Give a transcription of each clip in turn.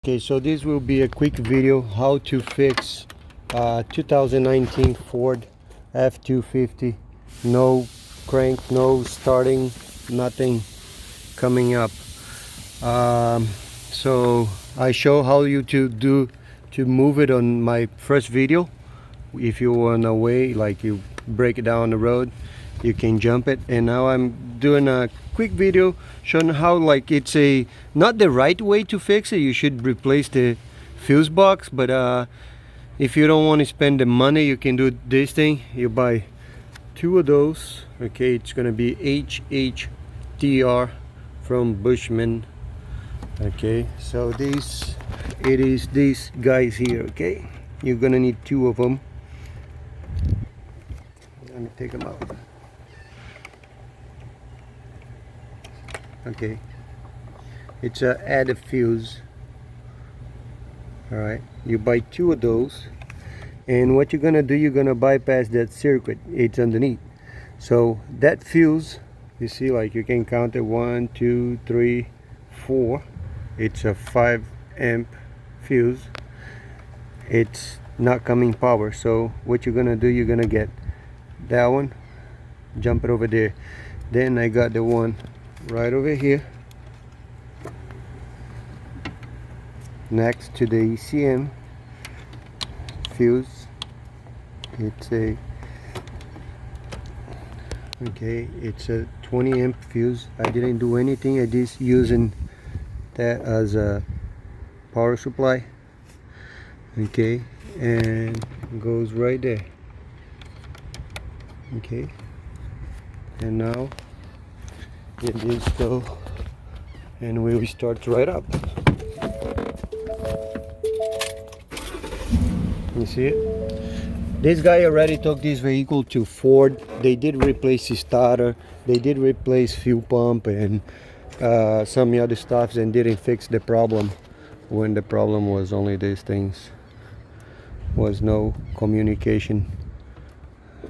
Okay, so this will be a quick video how to fix 2019 Ford F250. No crank, no starting, nothing coming up. So I show how you to move it on my first video. If you want a way, like you break it down the road, you can jump it. And now I'm doing a quick video showing how, like, it's a not the right way to fix it. You should replace the fuse box, but if you don't want to spend the money, you can do this thing. You buy two of those. Okay, it's gonna be HHTR from Bushman. Okay, so it is these guys here. Okay, you're gonna need two of them. Let me take them out. Okay, it's a add a fuse. All right, you buy two of those, and what you're gonna do, you're gonna bypass that circuit. It's underneath. So that fuse, you see, like, you can count it 1 2 3 4. It's a 5 amp fuse. It's not coming power. So what you're gonna do, you're gonna get that one, jump it over there. Then I got the one right over here next to the ECM fuse. It's a it's a 20 amp fuse. I didn't do anything. I just using that as a power supply. Okay, and it goes right there. Okay, and now it is go, and we will start right up. You see it? This guy already took this vehicle to Ford. They did replace his starter, they did replace fuel pump and some other stuff, and didn't fix the problem, when the problem was only these things. Was no communication,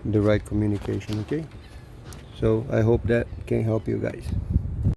the right communication. Okay, so I hope that can help you guys.